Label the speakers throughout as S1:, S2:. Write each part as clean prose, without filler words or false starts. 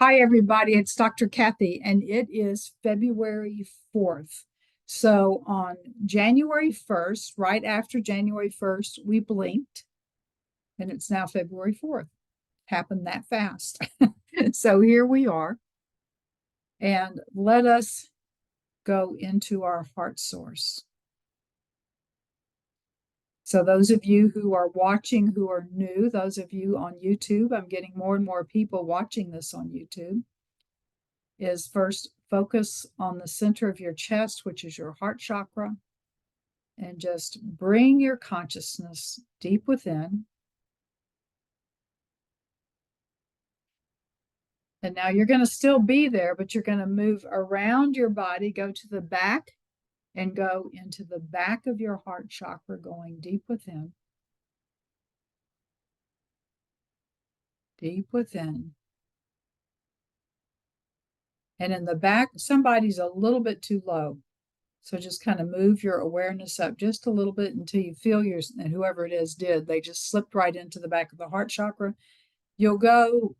S1: Hi, everybody. It's Dr. Kathy, and it is February 4th. So on January 1st, right after January 1st, we blinked, and it's now February 4th. Happened that fast. So here we are, and let us go into our heart source. So those of you who are watching who are new, those of you on YouTube, I'm getting more and more people watching this on YouTube. Is first focus on the center of your chest, which is your heart chakra, and just bring your consciousness deep within. And now you're going to still be there, but you're going to move around your body, go to the back, and go into the back of your heart chakra, going deep within. Deep within. And in the back, somebody's a little bit too low. So just kind of move your awareness up just a little bit until you feel and whoever it is did, they just slipped right into the back of the heart chakra. You'll go,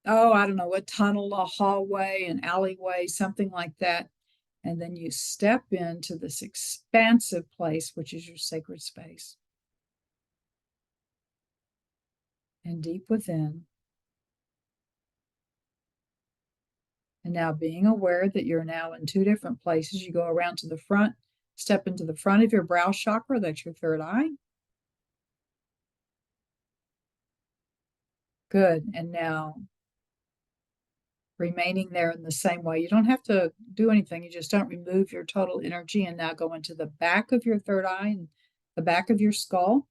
S1: I don't know, a tunnel, a hallway, an alleyway, something like that. And then you step into this expansive place, which is your sacred space. And deep within. And now being aware that you're now in two different places, you go around to the front, step into the front of your brow chakra, that's your third eye. Good. And now remaining there in the same way. You don't have to do anything. You just don't remove your total energy and now go into the back of your third eye and the back of your skull.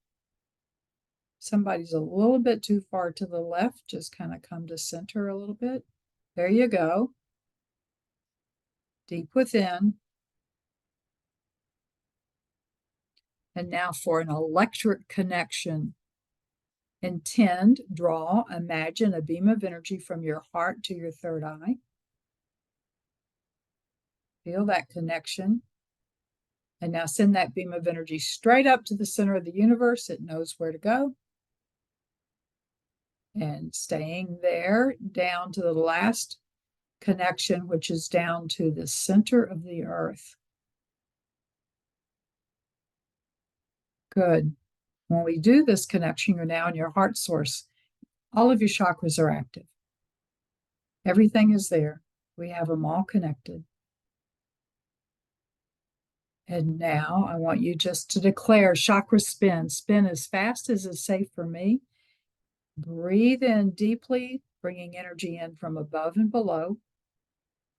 S1: Somebody's a little bit too far to the left. Just kind of come to center a little bit. There you go. Deep within. And now for an electric connection. Intend, draw, imagine a beam of energy from your heart to your third eye. Feel that connection. And now send that beam of energy straight up to the center of the universe. It knows where to go. And staying there down to the last connection, which is down to the center of the earth. Good. When we do this connection, you're now in your heart source. All of your chakras are active. Everything is there. We have them all connected. And now I want you just to declare chakra spin. Spin as fast as is safe for me. Breathe in deeply, bringing energy in from above and below,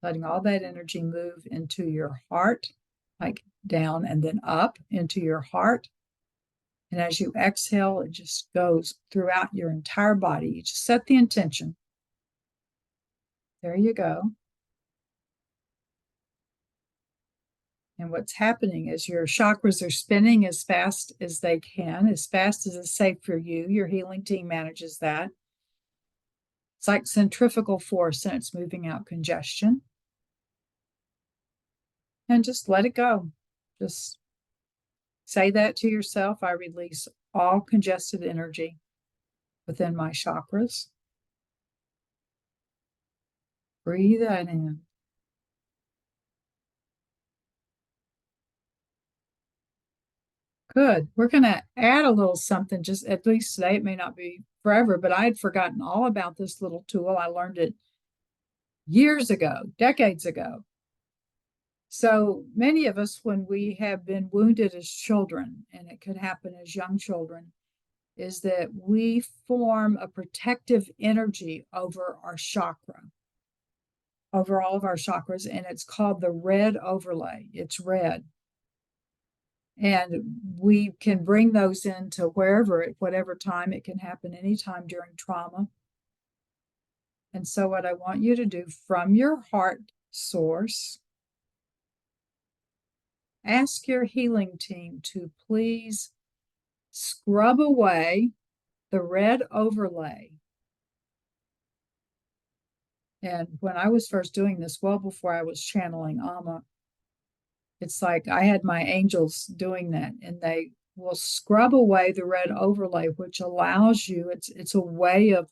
S1: letting all that energy move into your heart, like down and then up into your heart. And as you exhale, it just goes throughout your entire body. You just set the intention. There you go. And what's happening is your chakras are spinning as fast as they can, as fast as it's safe for you. Your healing team manages that. It's like centrifugal force, and it's moving out congestion. And just let it go. Just say that to yourself. I release all congested energy within my chakras. Breathe that in. Good. We're going to add a little something, just at least today. It may not be forever, but I had forgotten all about this little tool. I learned it years ago, decades ago. So many of us, when we have been wounded as children, and it could happen as young children, is that we form a protective energy over our chakra, over all of our chakras, and it's called the red overlay. It's red. And we can bring those into wherever, at whatever time. It can happen anytime during trauma. And so what I want you to do from your heart source, ask your healing team to please scrub away the red overlay. And when I was first doing this, well before I was channeling Amma, it's like I had my angels doing that, and they will scrub away the red overlay, which allows you, it's a way of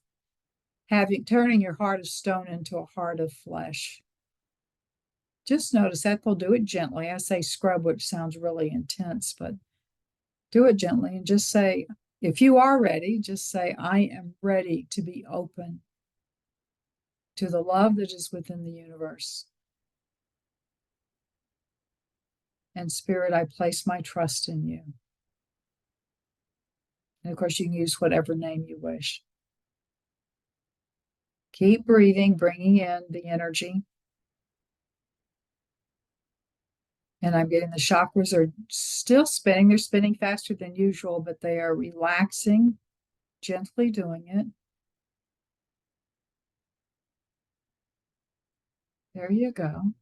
S1: turning your heart of stone into a heart of flesh. Just notice that. They'll do it gently. I say scrub, which sounds really intense, but do it gently and just say, if you are ready, just say, I am ready to be open to the love that is within the universe. And Spirit, I place my trust in you. And of course, you can use whatever name you wish. Keep breathing, bringing in the energy. And I'm getting the chakras are still spinning. They're spinning faster than usual, but they are relaxing, gently doing it. There you go.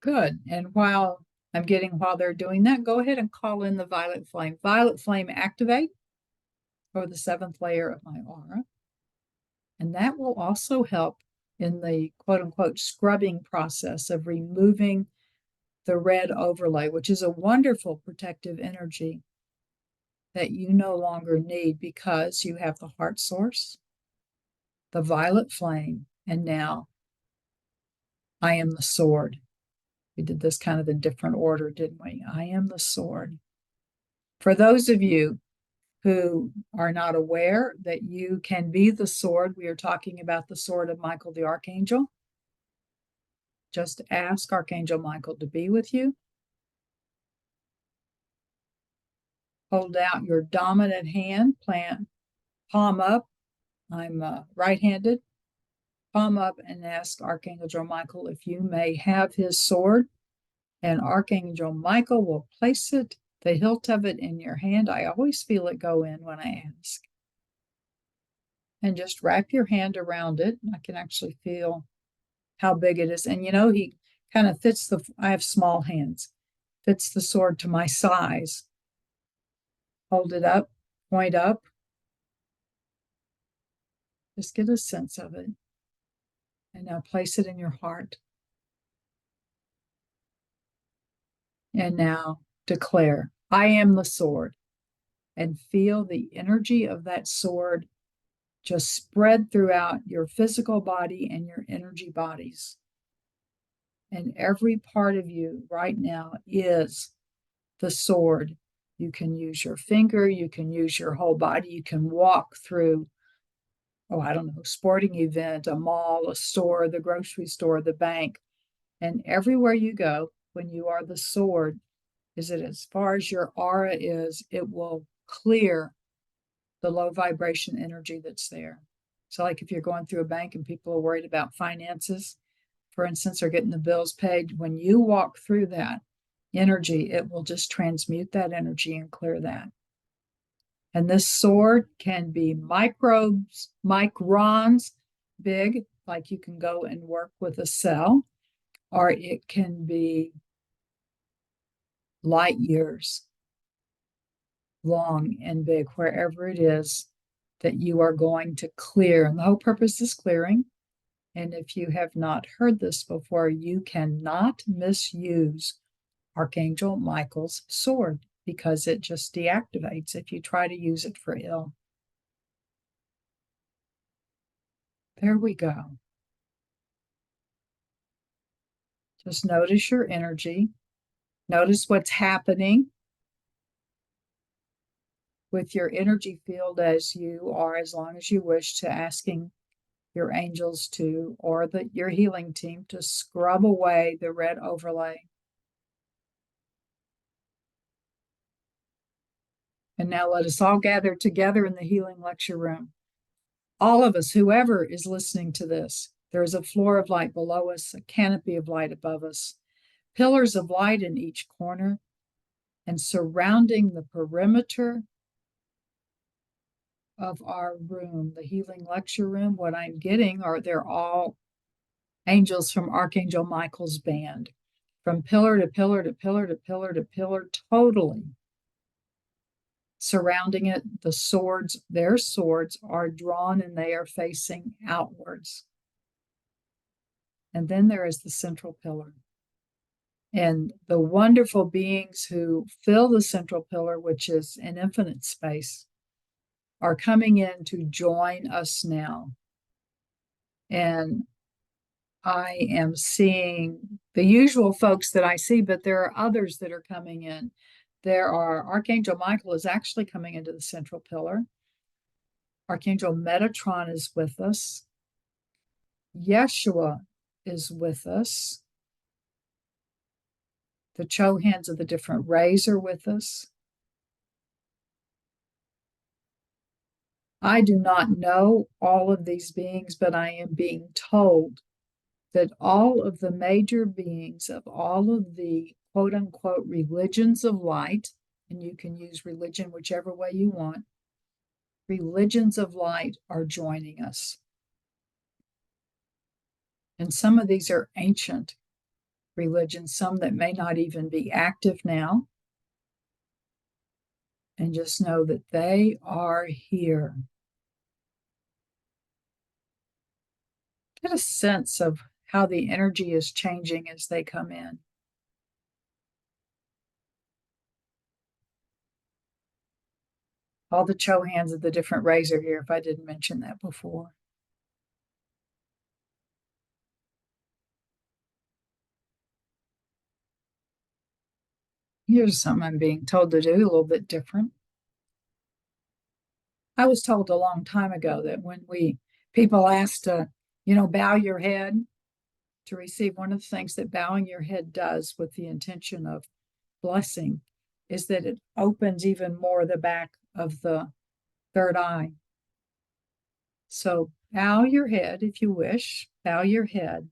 S1: Good. And while they're doing that, go ahead and call in the violet flame. Violet flame activate for the 7th layer of my aura. And that will also help in the quote unquote scrubbing process of removing the red overlay, which is a wonderful protective energy that you no longer need because you have the heart source, the violet flame, and now I am the sword. We did this kind of in different order, didn't we? I am the sword. For those of you who are not aware that you can be the sword, we are talking about the sword of Michael the Archangel. Just ask Archangel Michael to be with you. Hold out your dominant hand, palm up. I'm right-handed. Palm up and ask Archangel Michael if you may have his sword. And Archangel Michael will place it, the hilt of it, in your hand. I always feel it go in when I ask. And just wrap your hand around it. I can actually feel how big it is. And he kind of fits I have small hands, fits the sword to my size. Hold it up, point up. Just get a sense of it. And now place it in your heart. And now declare, I am the sword. And feel the energy of that sword just spread throughout your physical body and your energy bodies. And every part of you right now is the sword. You can use your finger, you can use your whole body, you can walk through, sporting event, a mall, a store, the grocery store, the bank. And everywhere you go, when you are the sword, is it as far as your aura is, it will clear the low vibration energy that's there. So like if you're going through a bank and people are worried about finances, for instance, or getting the bills paid, when you walk through that energy, it will just transmute that energy and clear that. And this sword can be microns big, like you can go and work with a cell, or it can be light years long and big, wherever it is that you are going to clear. And the whole purpose is clearing. And if you have not heard this before, you cannot misuse Archangel Michael's sword because it just deactivates if you try to use it for ill. There we go. Just notice your energy. Notice what's happening with your energy field as you are, as long as you wish, to asking your angels to, or your healing team to scrub away the red overlay. And now let us all gather together in the healing lecture room. All of us, whoever is listening to this, there is a floor of light below us, a canopy of light above us, pillars of light in each corner, and surrounding the perimeter of our room, the healing lecture room. What I'm getting they're all angels from Archangel Michael's band, from pillar to pillar to pillar to pillar to pillar, totally surrounding it. Their swords are drawn and they are facing outwards. And then there is the central pillar. And the wonderful beings who fill the central pillar, which is an infinite space, are coming in to join us now. And I am seeing the usual folks that I see, but there are others that are coming in. Archangel Michael is actually coming into the central pillar. Archangel Metatron is with us. Yeshua is with us. The Chohans of the different rays are with us. I do not know all of these beings, but I am being told that all of the major beings of all of the quote unquote religions of light, and you can use religion whichever way you want, religions of light are joining us. And some of these are ancient religions, some that may not even be active now. And just know that they are here. Get a sense of how the energy is changing as they come in. All the Chohans of the different rays are here, if I didn't mention that before. Here's something I'm being told to do, a little bit different. I was told a long time ago that when people ask to, bow your head to receive, one of the things that bowing your head does with the intention of blessing is that it opens even more the back of the third eye. So bow your head if you wish, bow your head.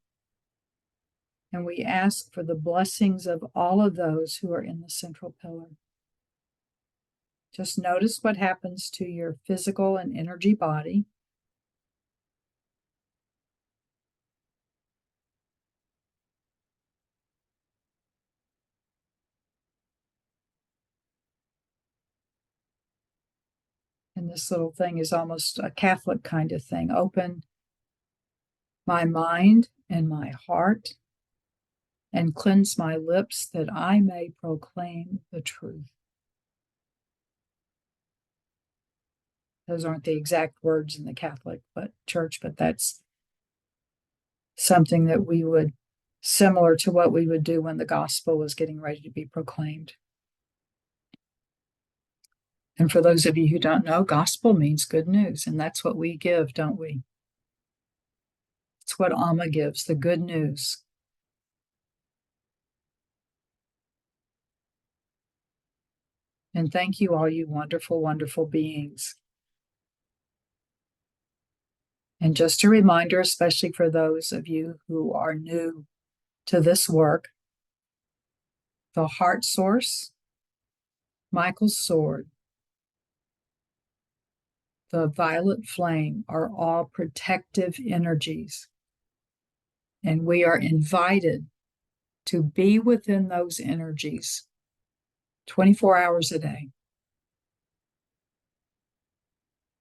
S1: And we ask for the blessings of all of those who are in the central pillar. Just notice what happens to your physical and energy body. And this little thing is almost a Catholic kind of thing. Open my mind and my heart and cleanse my lips that I may proclaim the truth. Those aren't the exact words in the Catholic Church, but that's something that we would, similar to what we would do when the gospel was getting ready to be proclaimed. And for those of you who don't know, gospel means good news, and that's what we give, don't we? It's what Alma gives, the good news. And thank you, all you wonderful, wonderful beings. And just a reminder, especially for those of you who are new to this work, the heart source, Michael's sword, the violet flame are all protective energies. And we are invited to be within those energies 24 hours a day.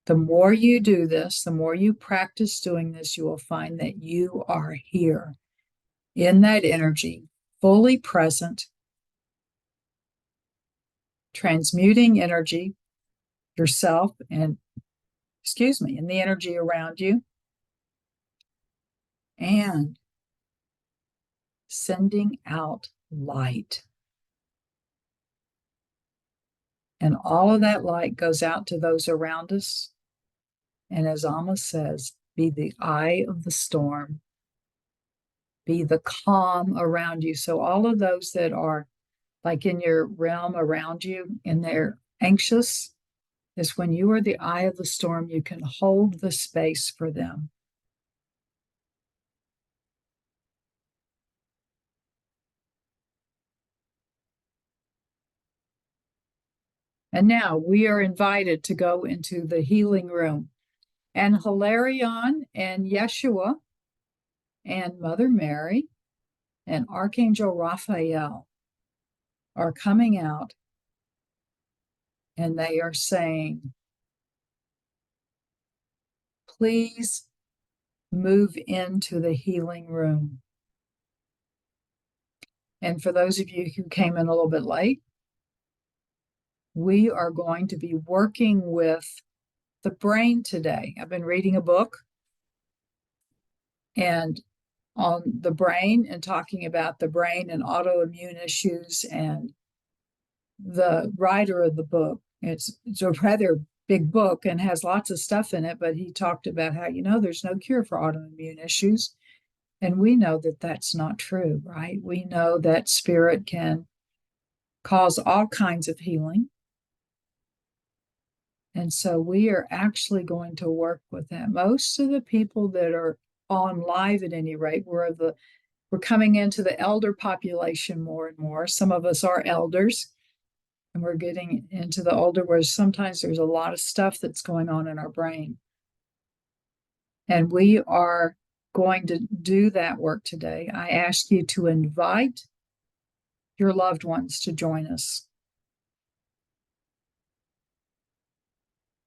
S1: The more you do this, the more you practice doing this, you will find that you are here in that energy, fully present, transmuting energy, yourself, and the energy around you, and sending out light. And all of that light goes out to those around us. And as Alma says, be the eye of the storm, be the calm around you. So all of those that are like in your realm around you and they're anxious, is when you are the eye of the storm, you can hold the space for them. And now we are invited to go into the healing room. And Hilarion and Yeshua and Mother Mary and Archangel Raphael are coming out, and they are saying, please move into the healing room. And for those of you who came in a little bit late, we are going to be working with the brain today. I've been reading a book and on the brain and talking about the brain and autoimmune issues. And the writer of the book, it's a rather big book and has lots of stuff in it, but he talked about how, there's no cure for autoimmune issues. And we know that that's not true, right? We know that spirit can cause all kinds of healing. And so we are actually going to work with that. Most of the people that are on live at any rate, we're coming into the elder population more and more. Some of us are elders, and we're getting into the older, where sometimes there's a lot of stuff that's going on in our brain. And we are going to do that work today. I ask you to invite your loved ones to join us.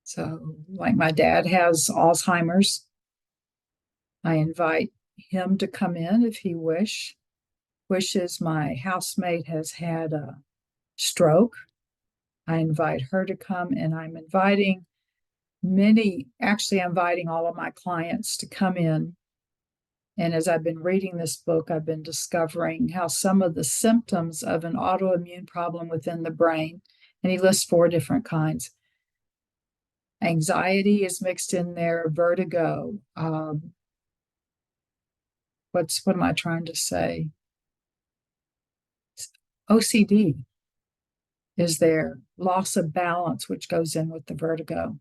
S1: So, like my dad has Alzheimer's, I invite him to come in if he wishes. My housemate has had a stroke. I invite her to come, and I'm inviting all of my clients to come in. And as I've been reading this book, I've been discovering how some of the symptoms of an autoimmune problem within the brain, and he lists 4 different kinds. Anxiety is mixed in there, vertigo. What am I trying to say? OCD is there, loss of balance, which goes in with the vertigo.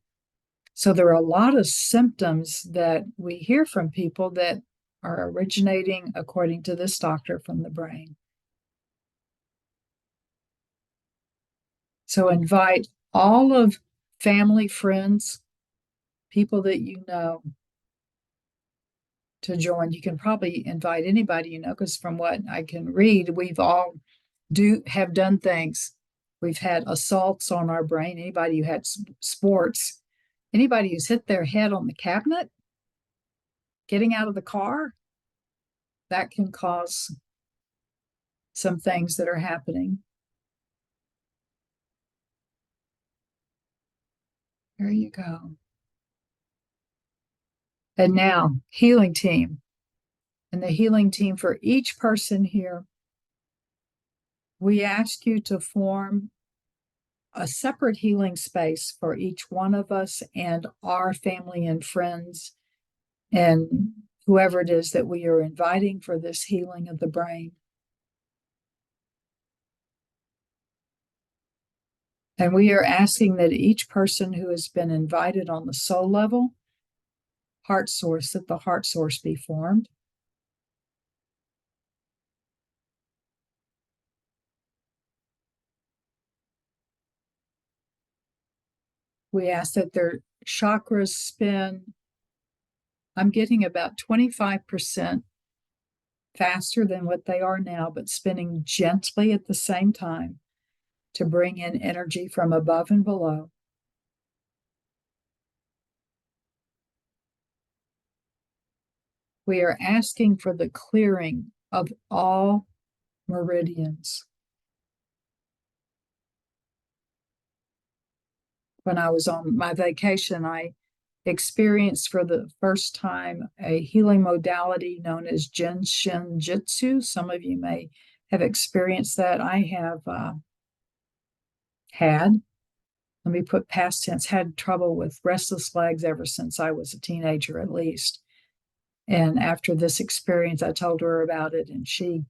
S1: So there are a lot of symptoms that we hear from people that are originating, according to this doctor, from the brain. So invite all of family, friends, people that you know to join. You can probably invite anybody you know, because from what I can read, we've all have done things. We've had assaults on our brain. Anybody who had sports, anybody who's hit their head on the cabinet, getting out of the car, that can cause some things that are happening. There you go. And now, healing team. And the healing team for each person here, we ask you to form a separate healing space for each one of us and our family and friends and whoever it is that we are inviting for this healing of the brain. And we are asking that each person who has been invited on the soul level, heart source, that the heart source be formed. We ask that their chakras spin. I'm getting about 25% faster than what they are now, but spinning gently at the same time to bring in energy from above and below. We are asking for the clearing of all meridians. When I was on my vacation, I experienced for the first time a healing modality known as Jinshin Jitsu. Some of you may have experienced that. I have had, let me put past tense, had trouble with restless legs ever since I was a teenager at least. And after this experience, I told her about it, and she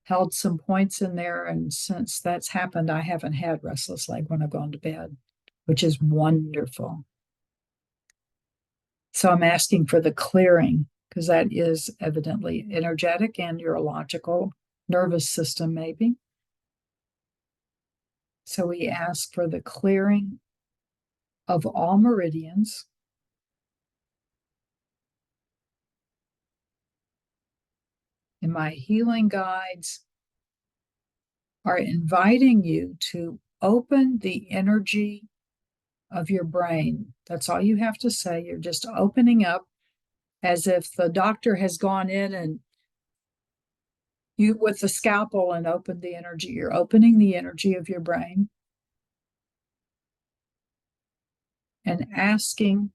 S1: held some points in there. And since that's happened, I haven't had restless leg when I've gone to bed, which is wonderful. So I'm asking for the clearing, because that is evidently energetic and neurological, nervous system maybe. So we ask for the clearing of all meridians. And my healing guides are inviting you to open the energy of your brain. That's all you have to say. You're just opening up as if the doctor has gone in and, You with the scalpel and open the energy. You're opening the energy of your brain and asking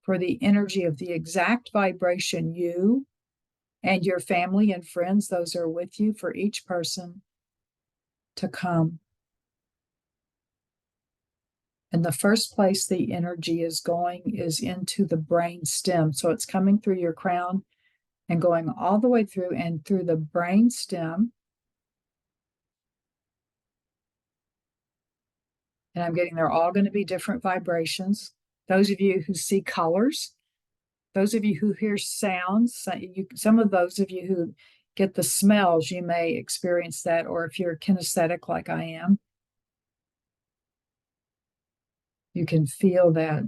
S1: for the energy of the exact vibration you and your family and friends, those who are with you, for each person to come. And the first place the energy is going is into the brain stem. So it's coming through your crown and going all the way through and through the brain stem. And I'm getting they're all going to be different vibrations. Those of you who see colors, those of you who hear sounds, some of those of you who get the smells, you may experience that. Or if you're kinesthetic like I am, you can feel that.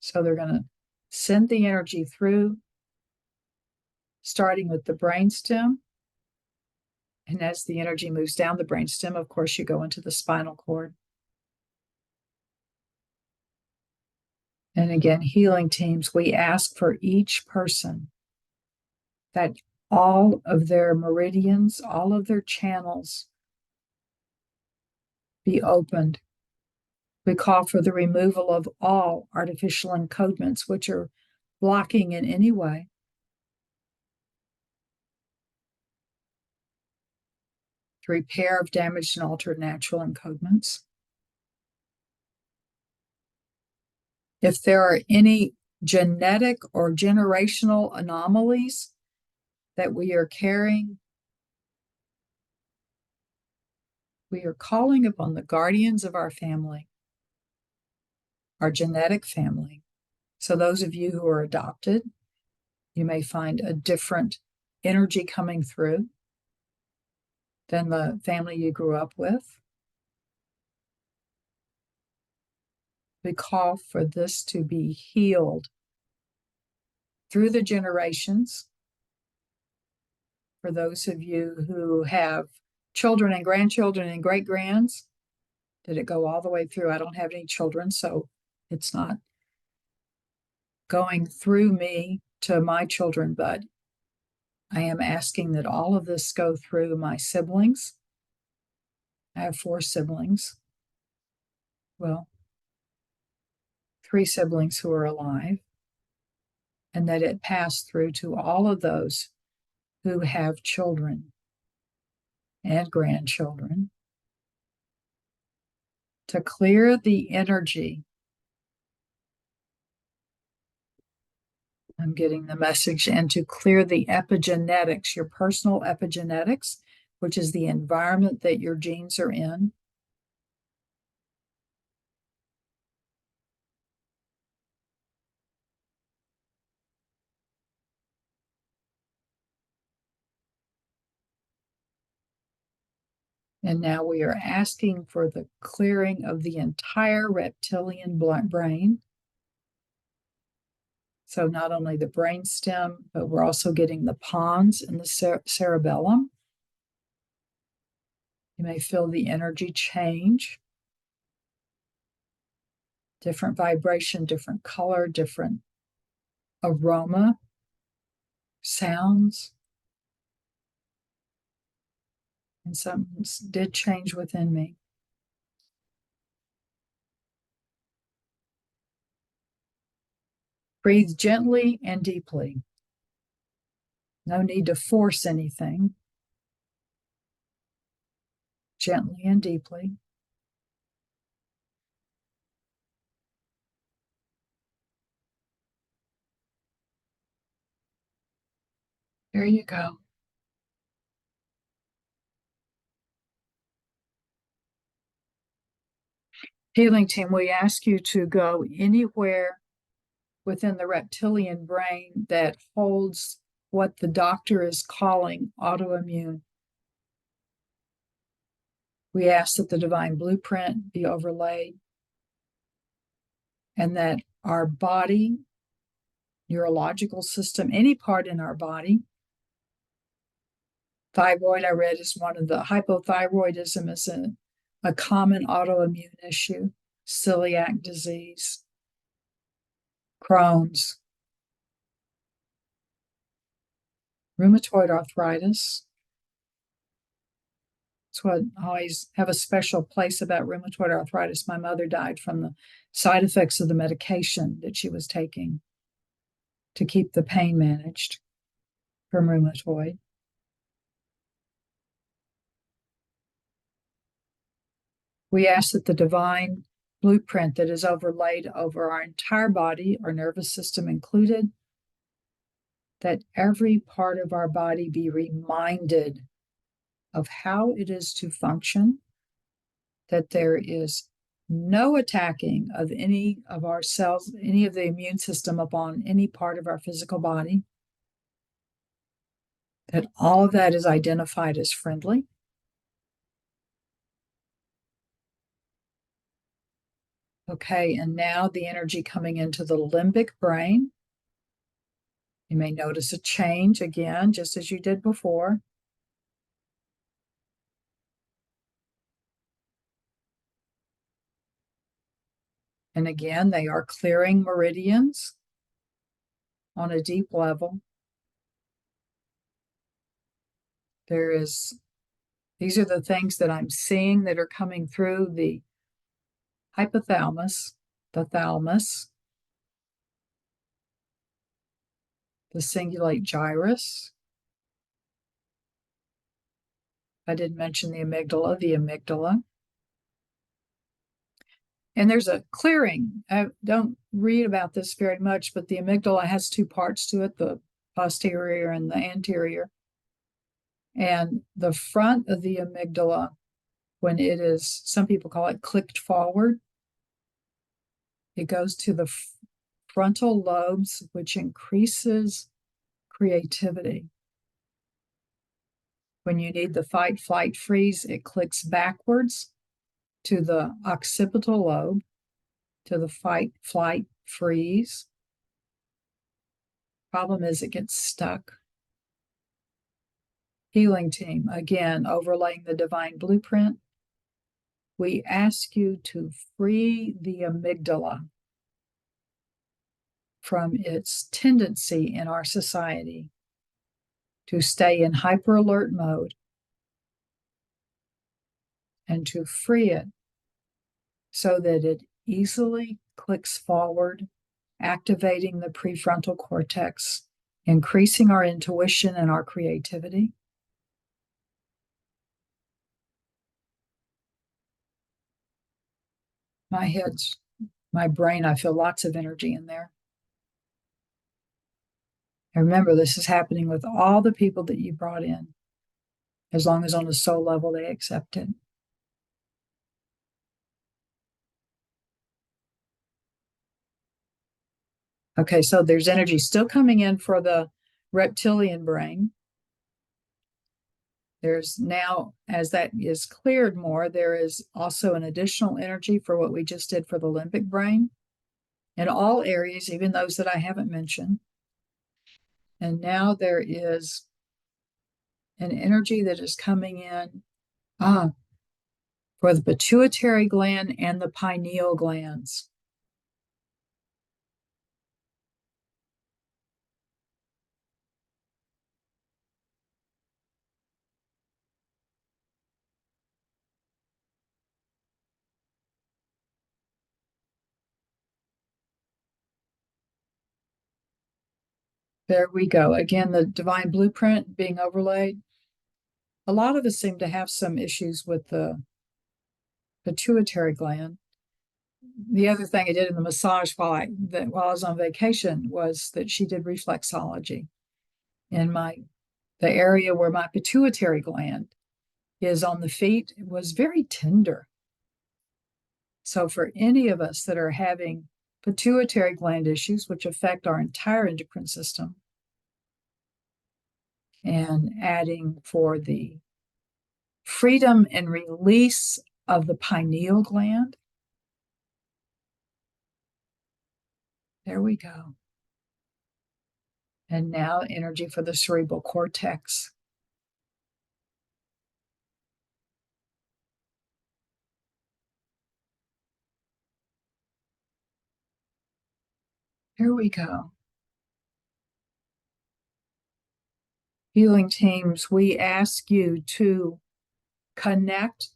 S1: So they're going to send the energy through, starting with the brainstem. And as the energy moves down the brainstem, of course, you go into the spinal cord. And again, healing teams, we ask for each person that all of their meridians, all of their channels be opened. We call for the removal of all artificial encodements which are blocking in any way. The repair of damaged and altered natural encodements. If there are any genetic or generational anomalies that we are carrying, we are calling upon the guardians of our family, our genetic family. So those of you who are adopted, you may find a different energy coming through than the family you grew up with. We call for this to be healed through the generations. For those of you who have children and grandchildren and great-grands, did it go all the way through? I don't have any children, so it's not going through me to my children, but I am asking that all of this go through my siblings. I have 4 siblings. Well, 3 siblings who are alive, and that it passed through to all of those who have children and grandchildren, to clear the energy. I'm getting the message, and to clear the epigenetics, your personal epigenetics, which is the environment that your genes are in. And now we are asking for the clearing of the entire reptilian brain. So not only the brain stem, but we're also getting the pons and the cerebellum. You may feel the energy change. Different vibration, different color, different aroma, sounds. And something did change within me. Breathe gently and deeply. No need to force anything. Gently and deeply. There you go. Healing team, we ask you to go anywhere within the reptilian brain that holds what the doctor is calling autoimmune. We ask that the divine blueprint be overlaid and that our body, neurological system, any part in our body, thyroid, I read, is one of the hypothyroidism is a common autoimmune issue, celiac disease, Crohn's, rheumatoid arthritis, That's what I always have a special place about rheumatoid arthritis. My mother died from the side effects of the medication that she was taking to keep the pain managed from rheumatoid. We ask that the divine blueprint that is overlaid over our entire body, our nervous system included, that every part of our body be reminded of how it is to function, that there is no attacking of any of our cells, any of the immune system upon any part of our physical body, that all of that is identified as friendly. Okay, and now the energy coming into the limbic brain. You may notice a change again, just as you did before. And again, they are clearing meridians on a deep level. These are the things that I'm seeing that are coming through the hypothalamus, the thalamus, the cingulate gyrus. I did mention the amygdala. And there's a clearing. I don't read about this very much, but the amygdala has two parts to it, the posterior and the anterior. And the front of the amygdala, when it is, some people call it clicked forward, it goes to the frontal lobes, which increases creativity. When you need the fight, flight, freeze, it clicks backwards to the occipital lobe, to the fight, flight, freeze. Problem is, it gets stuck. Healing team, again, overlaying the divine blueprint. We ask you to free the amygdala from its tendency in our society to stay in hyper alert mode and to free it so that it easily clicks forward, activating the prefrontal cortex, increasing our intuition and our creativity. My brain, I feel lots of energy in there. And remember, this is happening with all the people that you brought in, as long as on a soul level they accept it. Okay, so there's energy still coming in for the reptilian brain. There's now, as that is cleared more, there is also an additional energy for what we just did for the limbic brain in all areas, even those that I haven't mentioned. And now there is an energy that is coming in for the pituitary gland and the pineal glands. There we go. Again, the divine blueprint being overlaid. A lot of us seem to have some issues with the pituitary gland. The other thing I did in the massage while I was on vacation was that she did reflexology. And the area where my pituitary gland is on the feet was very tender. So for any of us that are having pituitary gland issues, which affect our entire endocrine system, and adding for the freedom and release of the pineal gland. There we go. And now energy for the cerebral cortex. Here we go. Healing teams, we ask you to connect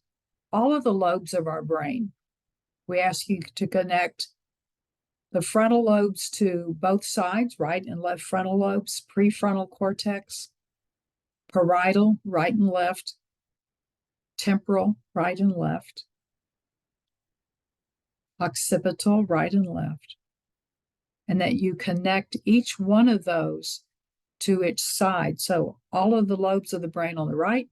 S1: all of the lobes of our brain. We ask you to connect the frontal lobes to both sides, right and left frontal lobes, prefrontal cortex, parietal, right and left, temporal, right and left, occipital, right and left, and that you connect each one of those to its side. So all of the lobes of the brain on the right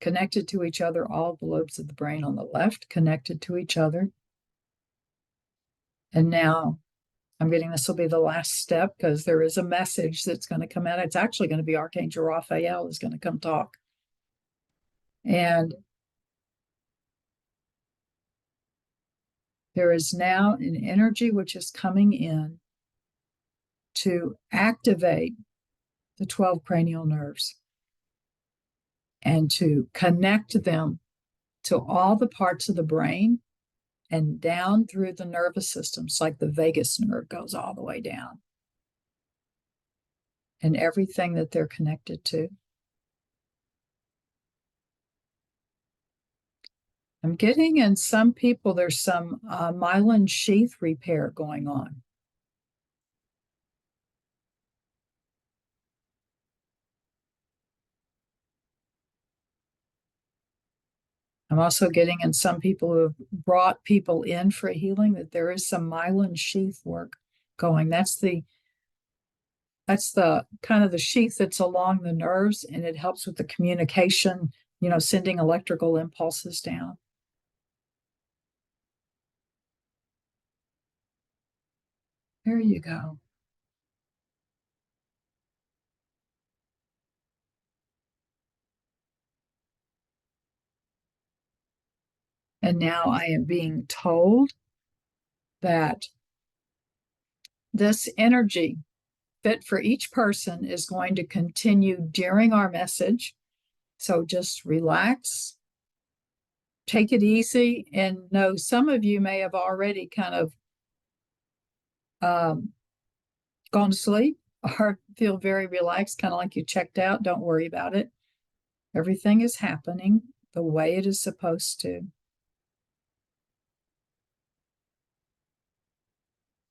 S1: connected to each other, all the lobes of the brain on the left connected to each other. And now I'm getting this will be the last step because there is a message that's going to come out. It's actually going to be Archangel Raphael is going to come talk. And there is now an energy which is coming in to activate the 12 cranial nerves and to connect them to all the parts of the brain and down through the nervous systems, like the vagus nerve goes all the way down, and everything that they're connected to. I'm getting in some people, there's some myelin sheath repair going on. I'm also getting in some people who have brought people in for healing that there is some myelin sheath work going. That's the kind of the sheath that's along the nerves, and it helps with the communication, sending electrical impulses down. There you go. And now I am being told that this energy fit for each person is going to continue during our message. So just relax, take it easy, and know some of you may have already kind of gone to sleep or feel very relaxed, kind of like you checked out. Don't worry about it. Everything is happening the way it is supposed to.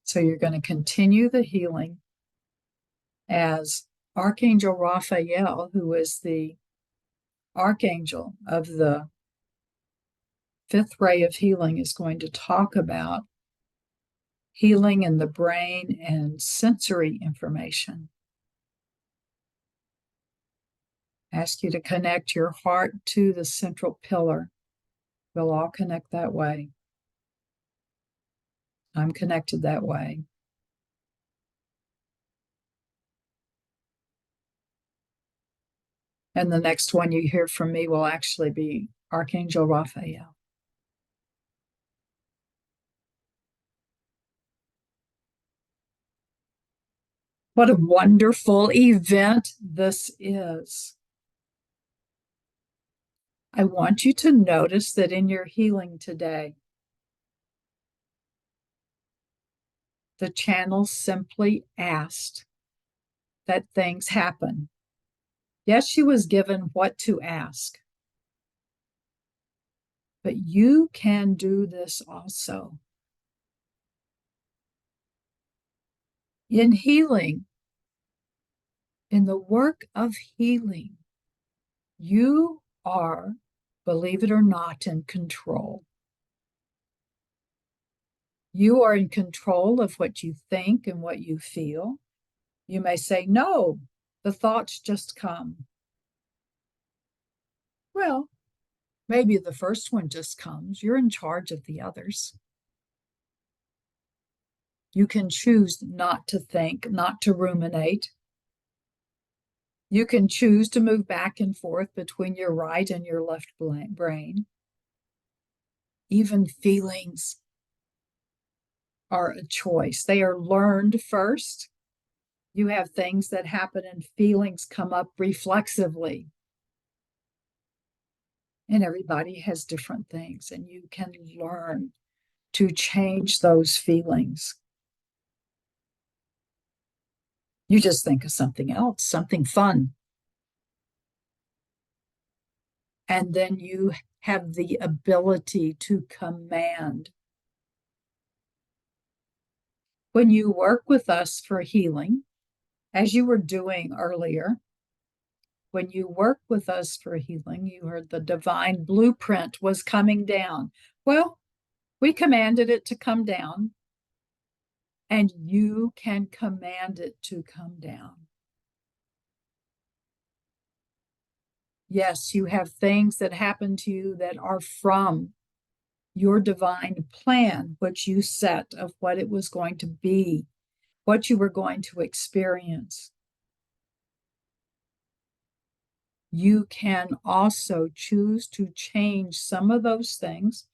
S1: So you're going to continue the healing as Archangel Raphael, who is the archangel of the fifth ray of healing, is going to talk about healing in the brain and sensory information. Ask you to connect your heart to the central pillar. We'll all connect that way. I'm connected that way. And the next one you hear from me will actually be Archangel Raphael. What a wonderful event this is. I want you to notice that in your healing today, the channel simply asked that things happen. Yes, she was given what to ask, but you can do this also. In healing, in the work of healing, you are, believe it or not, in control. You are in control of what you think and what you feel. You may say, no, the thoughts just come. Well, maybe the first one just comes. You're in charge of the others. You can choose not to think, not to ruminate. You can choose to move back and forth between your right and your left brain. Even feelings are a choice. They are learned first. You have things that happen and feelings come up reflexively. And everybody has different things, and you can learn to change those feelings. You just think of something else, something fun. And then you have the ability to command. When you work with us for healing, as you were doing earlier, when you work with us for healing, you heard the divine blueprint was coming down. Well, we commanded it to come down, and you can command it to come down. Yes, you have things that happen to you that are from your divine plan, which you set of what it was going to be, what you were going to experience. You can also choose to change some of those things.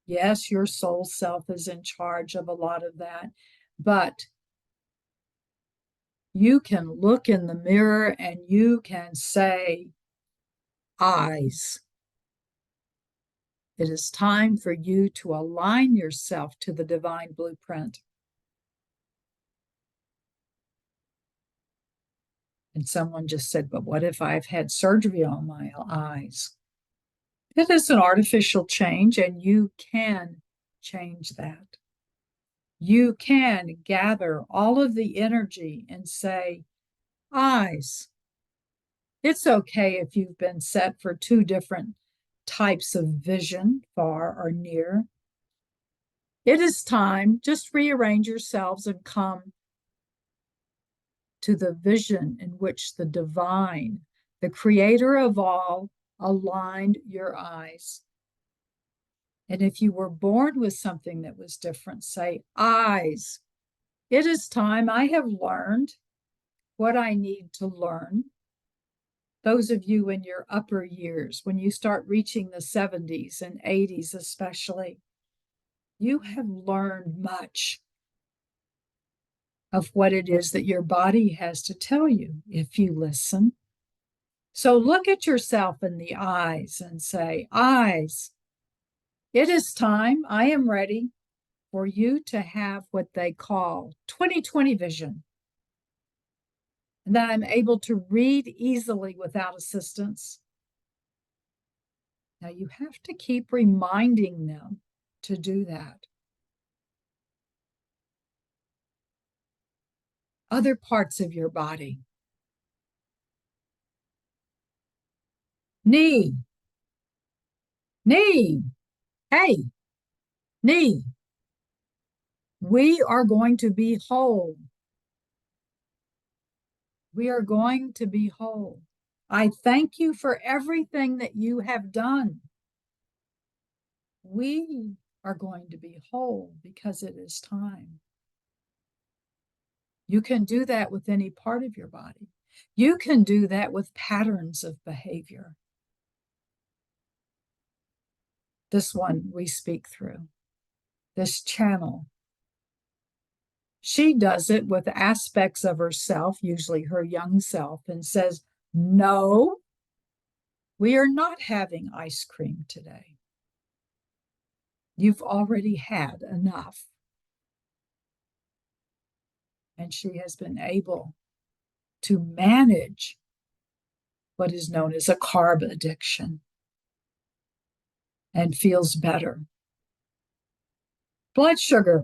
S1: Yes, your soul self is in charge of a lot of that, but you can look in the mirror and you can say, eyes. It is time for you to align yourself to the divine blueprint. And someone just said, but what if I've had surgery on my eyes? It is an artificial change, and you can change that. You can gather all of the energy and say, eyes. It's okay if you've been set for two different types of vision, far or near. It is time, just rearrange yourselves and come to the vision in which the divine, the creator of all, aligned your eyes. And if you were born with something that was different, say, eyes. It is time. I have learned what I need to learn. Those of you in your upper years, when you start reaching the 70s and 80s especially, you have learned much of what it is that your body has to tell you if you listen. So look at yourself in the eyes and say, eyes, it is time. I am ready for you to have what they call 20/20 vision. And that I'm able to read easily without assistance. Now you have to keep reminding them to do that. Other parts of your body. Knee. Knee. Hey, knee. We are going to be whole. We are going to be whole. I thank you for everything that you have done. We are going to be whole because it is time. You can do that with any part of your body. You can do that with patterns of behavior. This one we speak through, this channel. She does it with aspects of herself, usually her young self, and says, no, we are not having ice cream today. You've already had enough. And she has been able to manage what is known as a carb addiction and feels better. Blood sugar.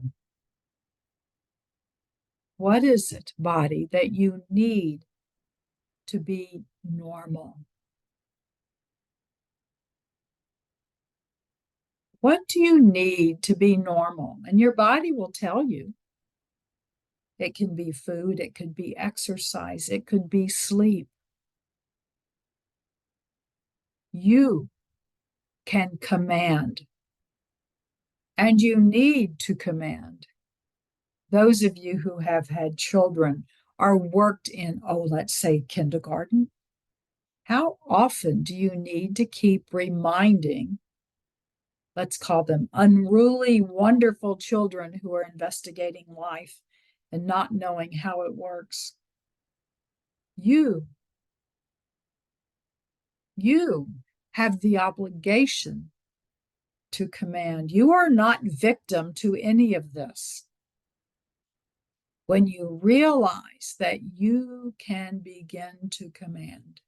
S1: What is it, body, that you need to be normal? What do you need to be normal? And your body will tell you. It can be food, it could be exercise, it could be sleep. You can command, and you need to command. Those of you who have had children or worked in, let's say kindergarten, how often do you need to keep reminding, let's call them unruly, wonderful children who are investigating life and not knowing how it works? You have the obligation to command. You are not victim to any of this. When you realize that you can begin to command.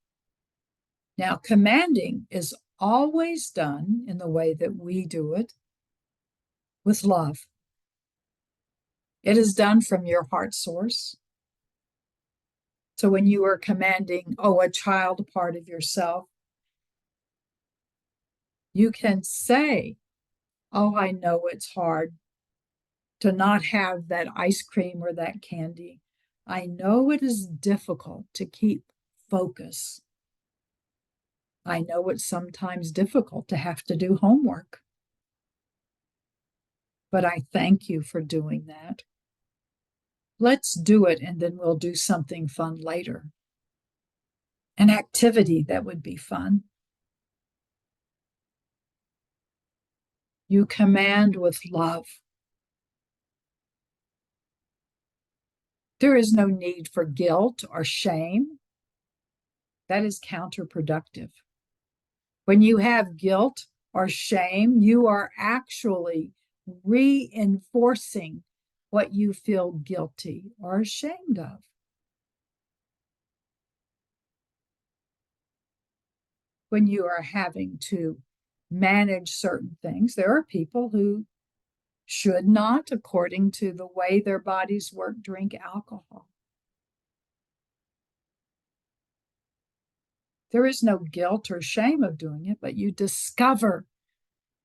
S1: Now, commanding is always done in the way that we do it, with love. It is done from your heart source. So when you are commanding, oh, a child part of yourself, you can say, oh, I know it's hard to not have that ice cream or that candy. I know it is difficult to keep focus. I know it's sometimes difficult to have to do homework, but I thank you for doing that. Let's do it, and then we'll do something fun later. An activity that would be fun. You command with love. There is no need for guilt or shame. That is counterproductive. When you have guilt or shame, you are actually reinforcing what you feel guilty or ashamed of. When you are having to manage certain things, there are people who should not, according to the way their bodies work, drink alcohol. There is no guilt or shame of doing it, but you discover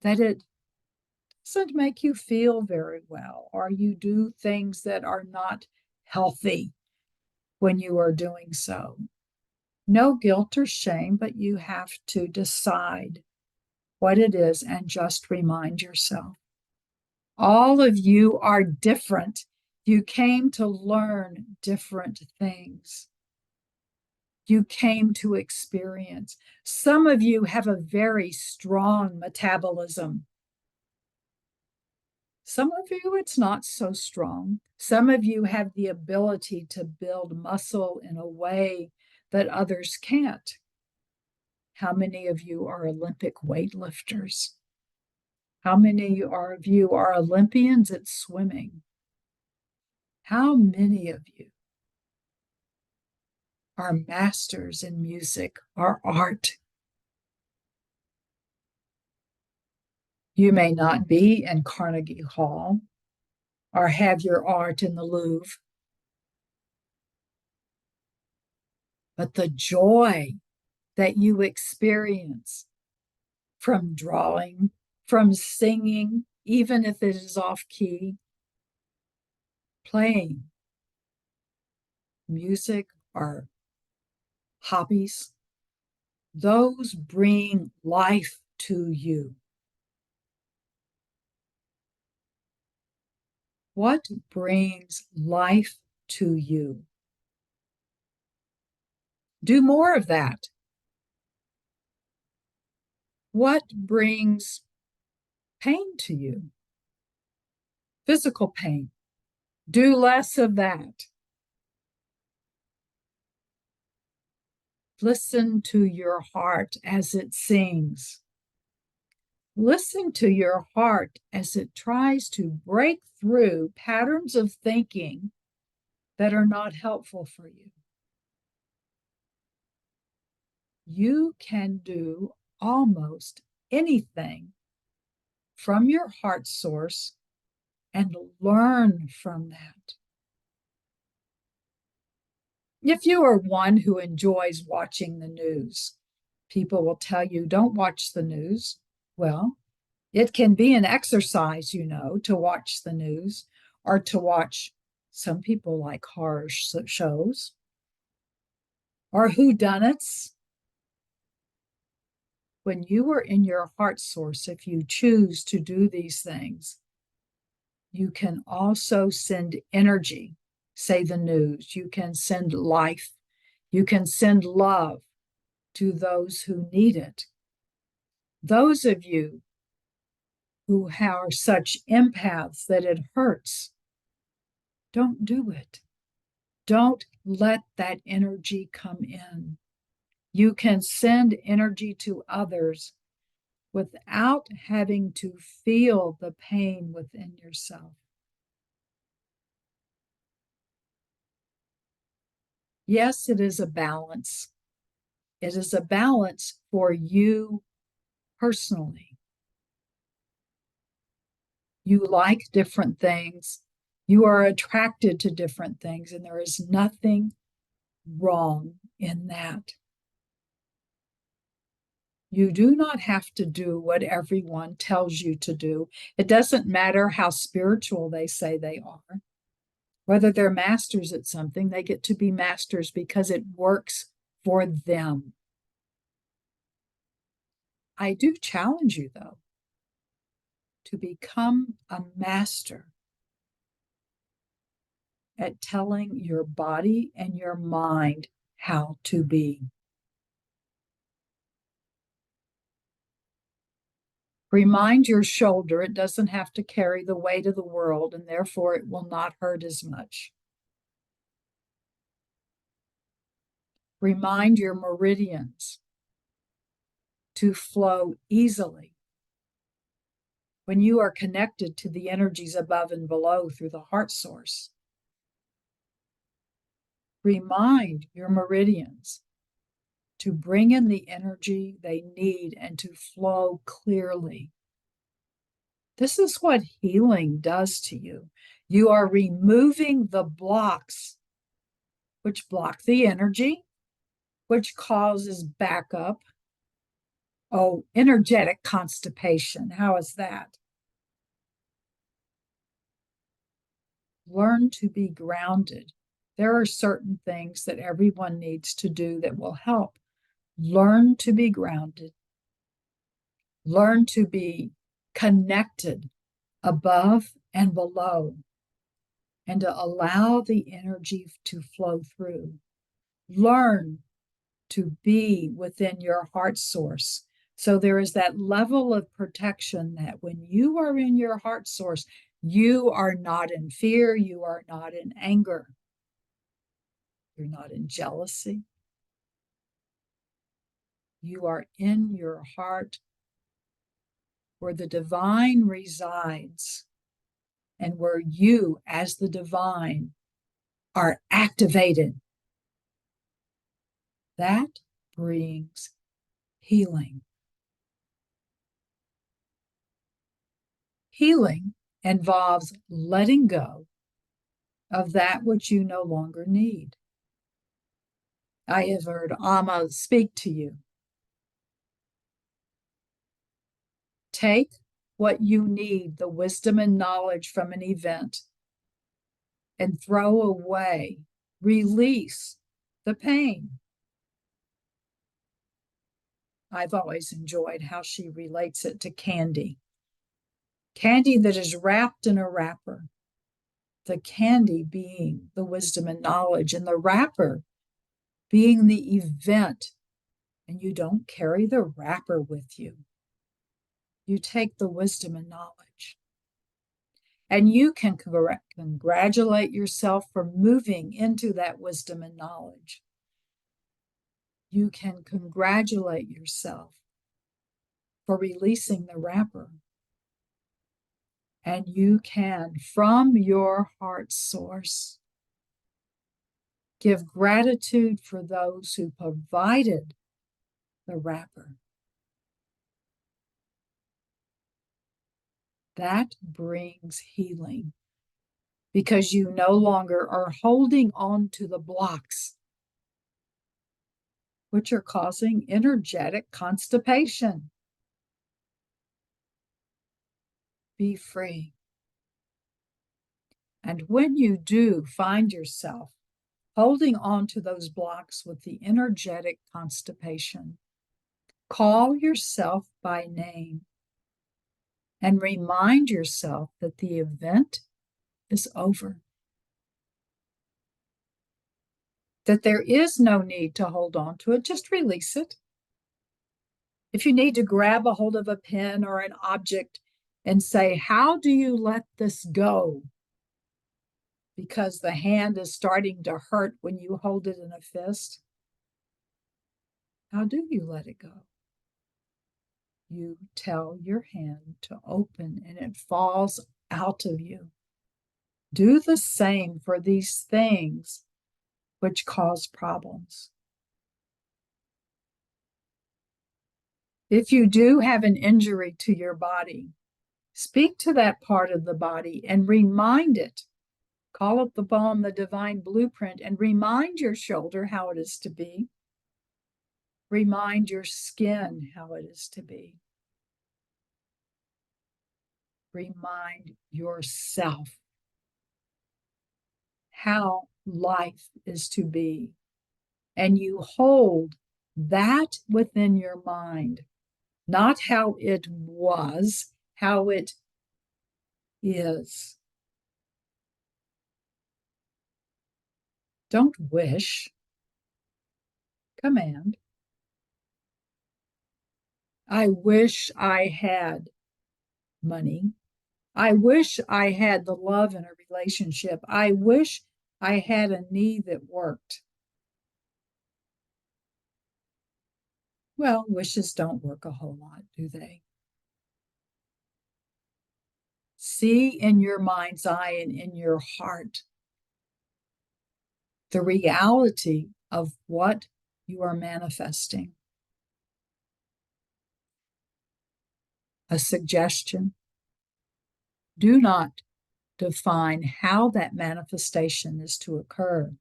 S1: that it doesn't make you feel very well, or you do things that are not healthy when you are doing so. No guilt or shame, but you have to decide what it is and just remind yourself. All of you are different. You came to learn different things. You came to experience. Some of you have a very strong metabolism. Some of you, it's not so strong. Some of you have the ability to build muscle in a way that others can't. How many of you are Olympic weightlifters? How many of you are Olympians at swimming? How many of you are masters in music or art? You may not be in Carnegie Hall or have your art in the Louvre, but the joy that you experience from drawing, from singing, even if it is off key, playing music or hobbies, those bring life to you. What brings life to you? Do more of that. What brings pain to you? Physical pain. Do less of that. Listen to your heart as it sings. Listen to your heart as it tries to break through patterns of thinking that are not helpful for you. You can do almost anything from your heart source and learn from that. If you are one who enjoys watching the news, people will tell you, don't watch the news. Well, it can be an exercise, to watch the news or to watch. Some people like horror shows or whodunits. When you are in your heart source, if you choose to do these things, you can also send energy, say the news. You can send life. You can send love to those who need it. Those of you who are such empaths that it hurts, don't do it. Don't let that energy come in. You can send energy to others without having to feel the pain within yourself. Yes, it is a balance. It is a balance for you personally. You like different things. You are attracted to different things, and there is nothing wrong in that. You do not have to do what everyone tells you to do. It doesn't matter how spiritual they say they are. Whether they're masters at something, they get to be masters because it works for them. I do challenge you, though, to become a master at telling your body and your mind how to be. Remind your shoulder it doesn't have to carry the weight of the world, and therefore it will not hurt as much. Remind your meridians to flow easily when you are connected to the energies above and below through the heart source. Remind your meridians to bring in the energy they need and to flow clearly. This is what healing does to you. You are removing the blocks, which block the energy, which causes backup. Oh, energetic constipation. How is that? Learn to be grounded. There are certain things that everyone needs to do that will help. Learn to be grounded. Learn to be connected above and below, and to allow the energy to flow through. Learn to be within your heart source. So there is that level of protection that when you are in your heart source, you are not in fear, you are not in anger, you're not in jealousy. You are in your heart where the divine resides and where you, as the divine, are activated. That brings healing. Healing involves letting go of that which you no longer need. I have heard Amma speak to you. Take what you need, the wisdom and knowledge from an event, and throw away, release the pain. I've always enjoyed how she relates it to candy. Candy that is wrapped in a wrapper. The candy being the wisdom and knowledge, and the wrapper being the event. And you don't carry the wrapper with you. You take the wisdom and knowledge. And you can congratulate yourself for moving into that wisdom and knowledge. You can congratulate yourself for releasing the wrapper. And you can, from your heart source, give gratitude for those who provided the wrapper. That brings healing because you no longer are holding on to the blocks, which are causing energetic constipation. Be free. And when you do find yourself holding on to those blocks with the energetic constipation, call yourself by name and remind yourself that the event is over. That there is no need to hold on to it, just release it. If you need to grab a hold of a pen or an object and say, how do you let this go? Because the hand is starting to hurt when you hold it in a fist. How do you let it go? You tell your hand to open and it falls out of you. Do the same for these things which cause problems. If you do have an injury to your body, speak to that part of the body and remind it. Call up the poem, The Divine Blueprint, and remind your shoulder how it is to be. Remind your skin how it is to be. Remind yourself how life is to be. And you hold that within your mind, not how it was, how it is. Don't wish, command. I wish I had money. I wish I had the love in a relationship. I wish I had a knee that worked. Well, wishes don't work a whole lot, do they? See in your mind's eye and in your heart the reality of what you are manifesting. A suggestion: do not define how that manifestation is to occur,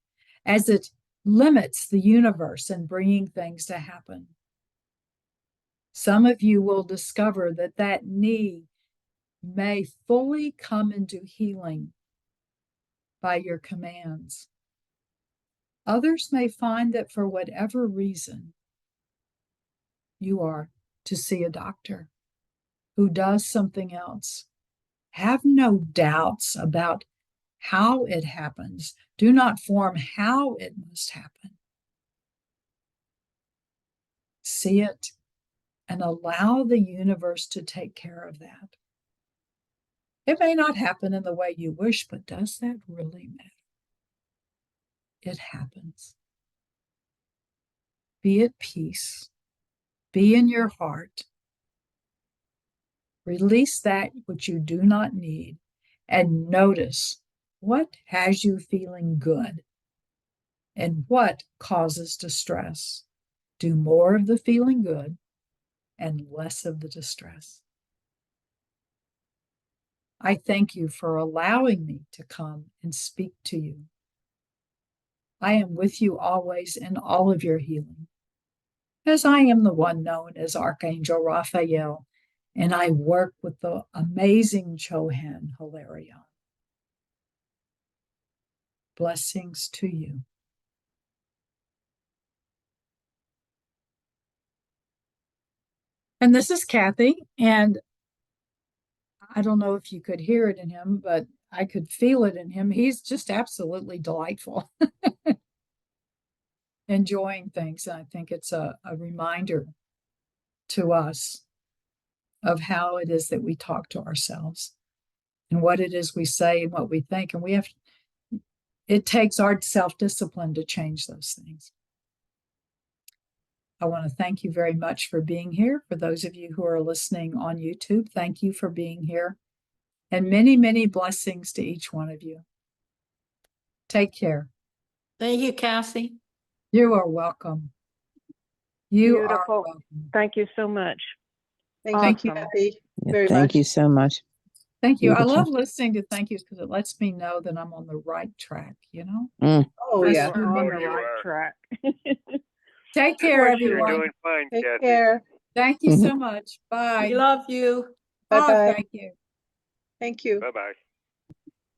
S1: as it limits the universe in bringing things to happen. Some of you will discover that that need may fully come into healing by your commands. Others may find that for whatever reason, you are to see a doctor who does something else. Have no doubts about how it happens. Do not form how it must happen. See it and allow the universe to take care of that. It may not happen in the way you wish, but does that really matter? It happens. Be at peace. Be in your heart. Release that which you do not need and notice what has you feeling good and what causes distress. Do more of the feeling good and less of the distress. I thank you for allowing me to come and speak to you. I am with you always in all of your healing, as I am the one known as Archangel Raphael, and I work with the amazing Chohan Hilarion. Blessings to you. And this is Kathy, and I don't know if you could hear it in him, but I could feel it in him. He's just absolutely delightful, enjoying things. And I think it's a reminder to us of how it is that we talk to ourselves and what it is we say and what we think. And it takes our self-discipline to change those things. I want to thank you very much for being here. For those of you who are listening on YouTube, thank you for being here. And many, many blessings to each one of you. Take care.
S2: Thank you, Cassie.
S1: You are welcome. You
S3: Beautiful.
S1: are welcome.
S3: Thank you so much.
S1: Thank you,
S3: Kathy.
S4: Thank you so much.
S1: Thank you. I
S4: Beautiful.
S1: love listening to thank yous because it lets me know that I'm on the right track, you know?
S5: Oh,
S3: You
S5: yeah.
S3: are on
S6: Oh,
S3: the
S6: you
S3: right
S6: are.
S3: track.
S1: Take care,
S3: course you
S6: You're
S1: everyone.
S6: doing fine,
S5: Take
S6: Kathy.
S5: care.
S1: Thank you so much. Bye.
S2: We love you.
S1: Oh,
S5: Bye-bye.
S1: thank you.
S5: Thank you.
S6: Bye-bye.